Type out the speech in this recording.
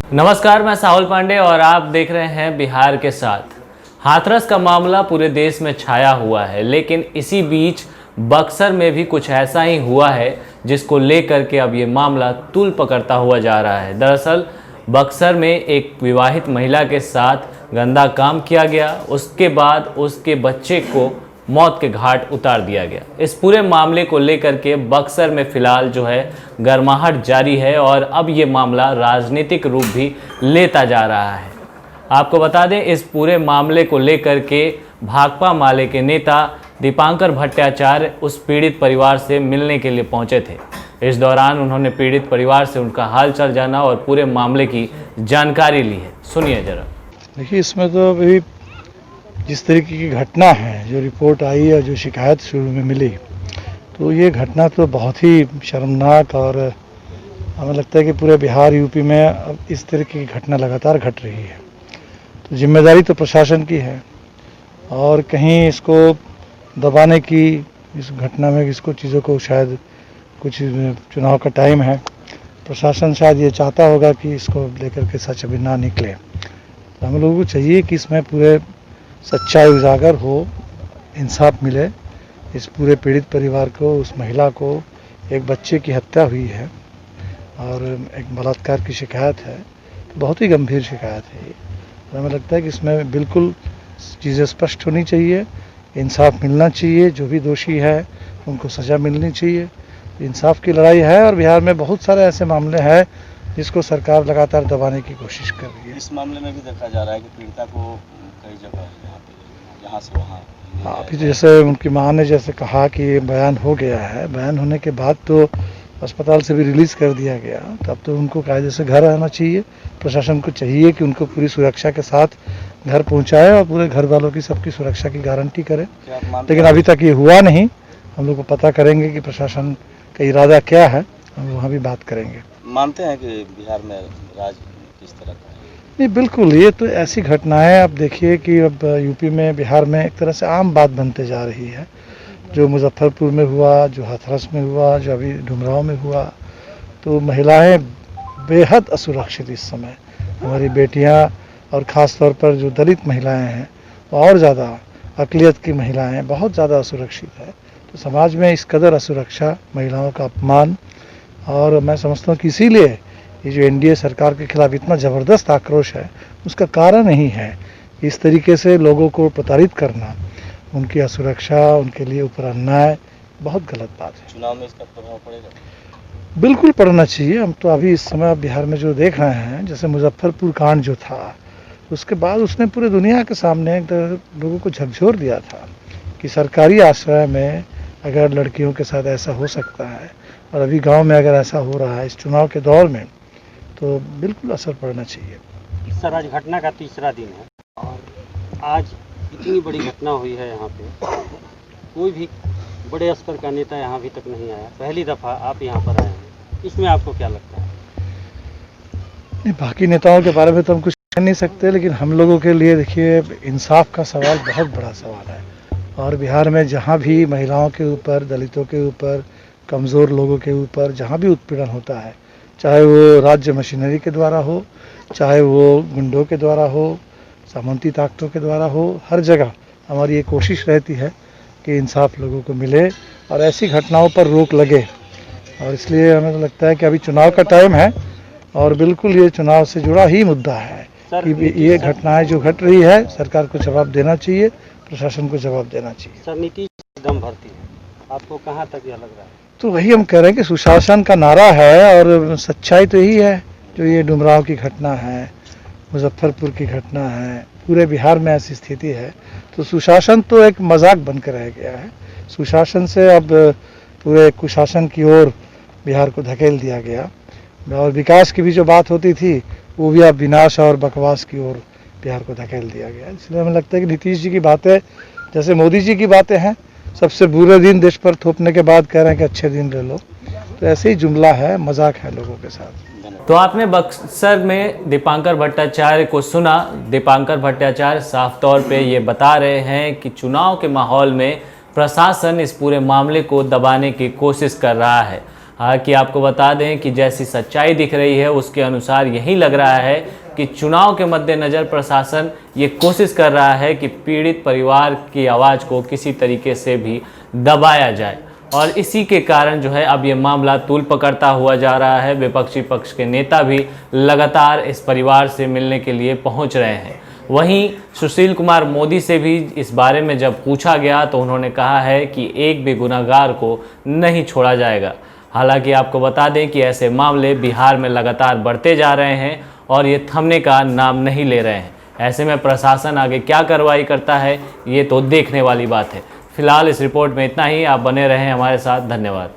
नमस्कार, मैं साहुल पांडे और आप देख रहे हैं बिहार के साथ। हाथरस का मामला पूरे देश में छाया हुआ है, लेकिन इसी बीच बक्सर में भी कुछ ऐसा ही हुआ है जिसको लेकर के अब ये मामला तूल पकड़ता हुआ जा रहा है। दरअसल बक्सर में एक विवाहित महिला के साथ गंदा काम किया गया, उसके बाद उसके बच्चे को मौत के घाट उतार दिया गया। इस पूरे मामले को लेकर के बक्सर में फिलहाल जो है गर्माहट जारी है और अब ये मामला राजनीतिक रूप भी लेता जा रहा है। आपको बता दें, इस पूरे मामले को लेकर के भाकपा माले के नेता दीपांकर भट्टाचार्य उस पीड़ित परिवार से मिलने के लिए पहुंचे थे। इस दौरान उन्होंने पीड़ित परिवार से उनका हाल चाल जाना और पूरे मामले की जानकारी ली है। सुनिए जरा। देखिए, इसमें तो अभी जिस तरीके की घटना है, जो रिपोर्ट आई और जो शिकायत शुरू में मिली, तो ये घटना तो बहुत ही शर्मनाक और हमें लगता है कि पूरे बिहार यूपी में अब इस तरीके की घटना लगातार घट रही है। तो जिम्मेदारी तो प्रशासन की है और कहीं इसको दबाने की, इस घटना में इसको चीज़ों को शायद कुछ चुनाव का टाइम है, प्रशासन शायद ये चाहता होगा कि इसको लेकर के सच अभी ना निकले। तो हम लोगों को चाहिए कि इसमें पूरे सच्चाई उजागर हो, इंसाफ मिले इस पूरे पीड़ित परिवार को, उस महिला को। एक बच्चे की हत्या हुई है और एक बलात्कार की शिकायत है, बहुत ही गंभीर शिकायत है ये। तो हमें लगता है कि इसमें बिल्कुल चीज़ें स्पष्ट होनी चाहिए, इंसाफ मिलना चाहिए, जो भी दोषी है उनको सज़ा मिलनी चाहिए। इंसाफ की लड़ाई है और बिहार में बहुत सारे ऐसे मामले हैं जिसको सरकार लगातार दबाने की कोशिश कर रही है। इस मामले में भी देखा जा रहा है कि पीड़िता को कई जगह यहाँ से वहाँ, अभी जैसे उनकी मां ने जैसे कहा कि ये बयान हो गया है, बयान होने के बाद तो अस्पताल से भी रिलीज़ कर दिया गया, तब तो उनको कायदे से घर आना चाहिए। प्रशासन को चाहिए कि उनको पूरी सुरक्षा के साथ घर पहुंचाए और पूरे घर वालों की सबकी सुरक्षा की गारंटी करे। लेकिन अभी तक ये हुआ नहीं। हम लोग को पता करेंगे कि प्रशासन का इरादा क्या है, हम वहाँ भी बात करेंगे। मानते हैं कि बिहार में राज किस तरह का है? नहीं, बिल्कुल, ये तो ऐसी घटनाएं अब देखिए कि अब यूपी में, बिहार में एक तरह से आम बात बनते जा रही है। जो मुजफ्फरपुर में हुआ, जो हाथरस में हुआ, जो अभी डुमरांव में हुआ, तो महिलाएं बेहद असुरक्षित इस समय। हमारी बेटियां और ख़ास तौर पर जो दलित महिलाएं हैं और ज़्यादा, अक़लियत की महिलाएं बहुत ज़्यादा असुरक्षित है। तो समाज में इस कदर असुरक्षा, महिलाओं का अपमान, और मैं समझता हूँ कि इसीलिए ये जो एनडीए सरकार के खिलाफ इतना ज़बरदस्त आक्रोश है, उसका कारण ही है इस तरीके से लोगों को प्रताड़ित करना, उनकी असुरक्षा, उनके लिए ऊपर अन्याय, बहुत गलत बात है। चुनाव में इसका प्रभाव पड़ेगा? बिल्कुल पड़ना चाहिए। हम तो अभी इस समय बिहार में जो देख रहे हैं, जैसे मुजफ्फरपुर कांड जो था, उसके बाद उसने पूरे दुनिया के सामने लोगों को झकझोर दिया था कि सरकारी आश्रय में अगर लड़कियों के साथ ऐसा हो सकता है और अभी गांव में अगर ऐसा हो रहा है इस चुनाव के दौर में, तो बिल्कुल असर पड़ना चाहिए। सर, आज घटना का तीसरा दिन है और आज इतनी बड़ी घटना हुई है यहाँ पे। कोई भी बड़े स्तर का नेता यहाँ अभी तक नहीं आया, पहली दफ़ा आप यहाँ पर आए हैं, इसमें आपको क्या लगता है? नहीं, बाकी नेताओं के बारे में तो हम कुछ कह नहीं सकते, लेकिन हम लोगों के लिए देखिए, इंसाफ का सवाल बहुत बड़ा सवाल है। और बिहार में जहाँ भी महिलाओं के ऊपर, दलितों के ऊपर, कमज़ोर लोगों के ऊपर जहाँ भी उत्पीड़न होता है, चाहे वो राज्य मशीनरी के द्वारा हो, चाहे वो गुंडों के द्वारा हो, सामंती ताकतों के द्वारा हो, हर जगह हमारी ये कोशिश रहती है कि इंसाफ लोगों को मिले और ऐसी घटनाओं पर रोक लगे। और इसलिए हमें तो लगता है कि अभी चुनाव का टाइम है और बिल्कुल ये चुनाव से जुड़ा ही मुद्दा है कि ये घटनाएं जो घट रही है, सरकार को जवाब देना चाहिए, प्रशासन को जवाब देना चाहिए। सर, नीतीश दम भरती है, आपको कहाँ तक यह लग रहा है? तो वही हम कह रहे हैं कि सुशासन का नारा है और सच्चाई तो यही है। जो ये डुमरांव की घटना है, मुजफ्फरपुर की घटना है, पूरे बिहार में ऐसी स्थिति है, तो सुशासन तो एक मजाक बनकर रह गया है। सुशासन से अब पूरे कुशासन की ओर बिहार को धकेल दिया गया और विकास की भी जो बात होती थी, वो भी अब विनाश और बकवास की ओर बिहार को धकेल दिया गया। इसलिए हमें लगता है कि नीतीश जी की बातें जैसे मोदी जी की बातें हैं, सबसे बुरे दिन देश पर थोपने के बाद कह रहे हैं कि अच्छे दिन ले लो, तो ऐसे ही जुमला है, मजाक है लोगों के साथ। तो आपने बक्सर में दीपांकर भट्टाचार्य को सुना। दीपांकर भट्टाचार्य साफ तौर पे ये बता रहे हैं कि चुनाव के माहौल में प्रशासन इस पूरे मामले को दबाने की कोशिश कर रहा है। हालांकि आपको बता दें कि जैसी सच्चाई दिख रही है उसके अनुसार यही लग रहा है कि चुनाव के मद्देनज़र प्रशासन ये कोशिश कर रहा है कि पीड़ित परिवार की आवाज़ को किसी तरीके से भी दबाया जाए, और इसी के कारण जो है अब ये मामला तूल पकड़ता हुआ जा रहा है। विपक्षी पक्ष के नेता भी लगातार इस परिवार से मिलने के लिए पहुंच रहे हैं। वहीं सुशील कुमार मोदी से भी इस बारे में जब पूछा गया तो उन्होंने कहा है कि एक भी गुनहगार को नहीं छोड़ा जाएगा। हालांकि आपको बता दें कि ऐसे मामले बिहार में लगातार बढ़ते जा रहे हैं और ये थमने का नाम नहीं ले रहे हैं। ऐसे में प्रशासन आगे क्या कार्रवाई करता है ये तो देखने वाली बात है। फिलहाल इस रिपोर्ट में इतना ही। आप बने रहें हमारे साथ। धन्यवाद।